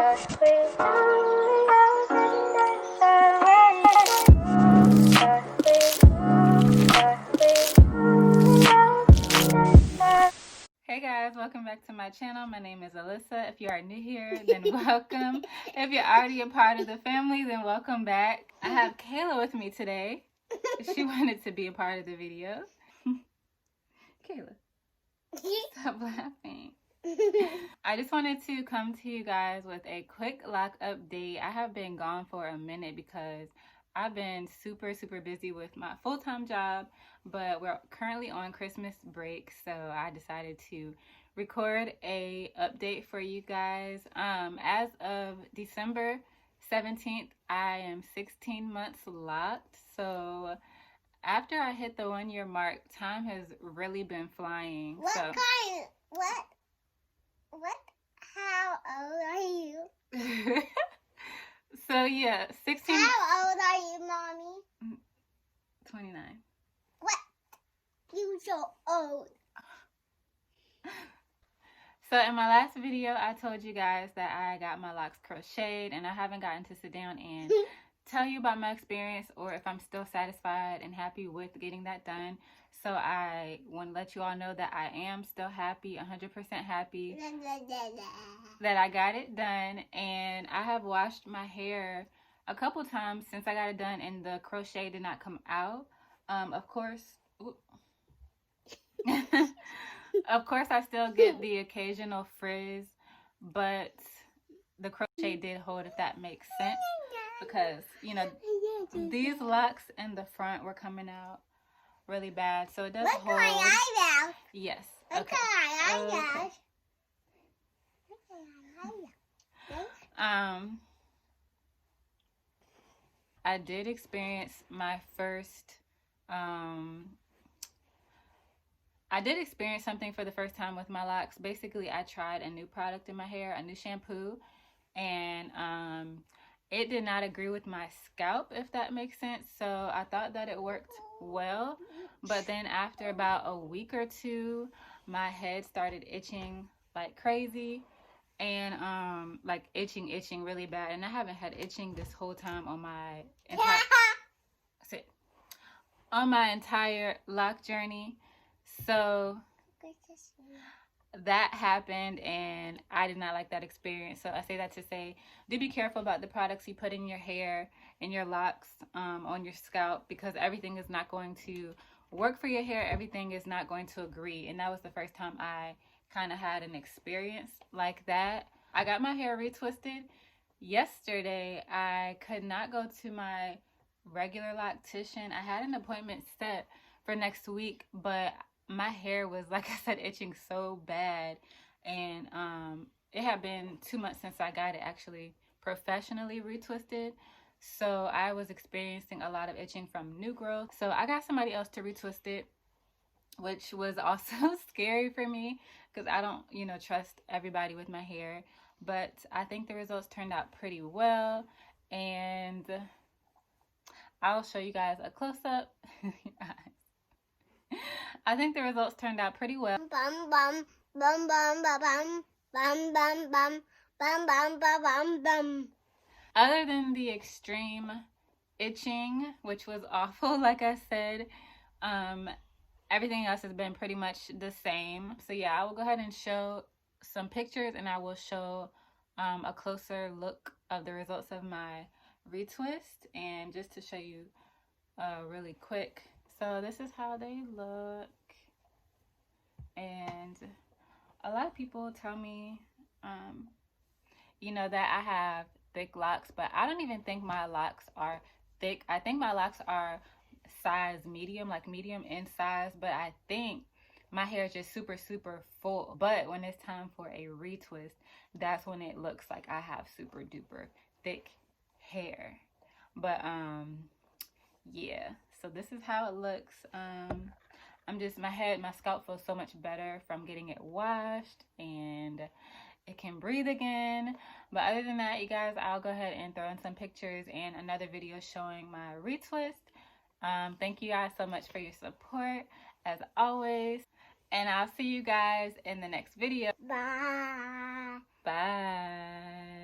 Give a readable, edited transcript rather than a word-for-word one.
Hey guys, welcome back to my channel. My name is Alyssa. If you are new here, then welcome. If you're already a part of the family, then welcome back. I have Kayla with me today. She wanted to be a part of the video. Kayla, stop laughing. I just wanted to come to you guys with a quick lock update. I have been gone for a minute because I've been super busy with my full-time job, but we're currently on Christmas break, so I decided to record a update for you guys. As of December 17th, I am 16 months locked. So after I hit the 1 year mark, time has really been flying. How old are you? So yeah, 16. How old are you, Mommy? 29. What? You so old. So in my last video, I told you guys that I got my locks crocheted, and I haven't gotten to sit down and tell you about my experience or if I'm still satisfied and happy with getting that done. So I want to let you all know that I am still happy, 100% happy that I got it done. And I have washed my hair a couple times since I got it done and the crochet did not come out. Of course, I still get the occasional frizz, but the crochet did hold, if that makes sense, because, you know, these locks in the front were coming out really bad, so it does hold. Look at my eyebrows. Yes. Look at my eyebrows. I did experience my first I did experience something for the first time with my locks. Basically, I tried a new product in my hair, a new shampoo, and it did not agree with my scalp, if that makes sense. So I thought that it worked well, but then after about a week or two, my head started itching like crazy, and like itching really bad. And I haven't had itching this whole time on my entire lock journey. So that happened, and I did not like that experience. So I say that to say, do be careful about the products you put in your hair and your locks, on your scalp, because everything is not going to work for your hair. Everything is not going to agree. And that was the first time I kind of had an experience like that. I got my hair retwisted yesterday. I could not go to my regular loctician. I had an appointment set for next week, but my hair was, like I said, itching so bad, and it had been 2 months since I got it actually professionally retwisted, so I was experiencing a lot of itching from new growth. So I got somebody else to retwist it, which was also scary for me because I don't, you know, trust everybody with my hair. But I think the results turned out pretty well, and I'll show you guys a close-up. I think the results turned out pretty well. Bum bum bum bum bum bum bum bum bum bum bum bum bum. Other than the extreme itching, which was awful, like I said, everything else has been pretty much the same. So yeah, I will go ahead and show some pictures, and I will show a closer look of the results of my retwist, and just to show you really quick. So this is how they look, and a lot of people tell me, you know, that I have thick locks, but I don't even think my locks are thick. I think my locks are size medium, like medium in size, but I think my hair is just super full. But when it's time for a retwist, that's when it looks like I have super duper thick hair. But yeah, so this is how it looks. My scalp feels so much better from getting it washed, and it can breathe again. But other than that, you guys, I'll go ahead and throw in some pictures and another video showing my retwist. Thank you guys so much for your support as always, and I'll see you guys in the next video. Bye. Bye.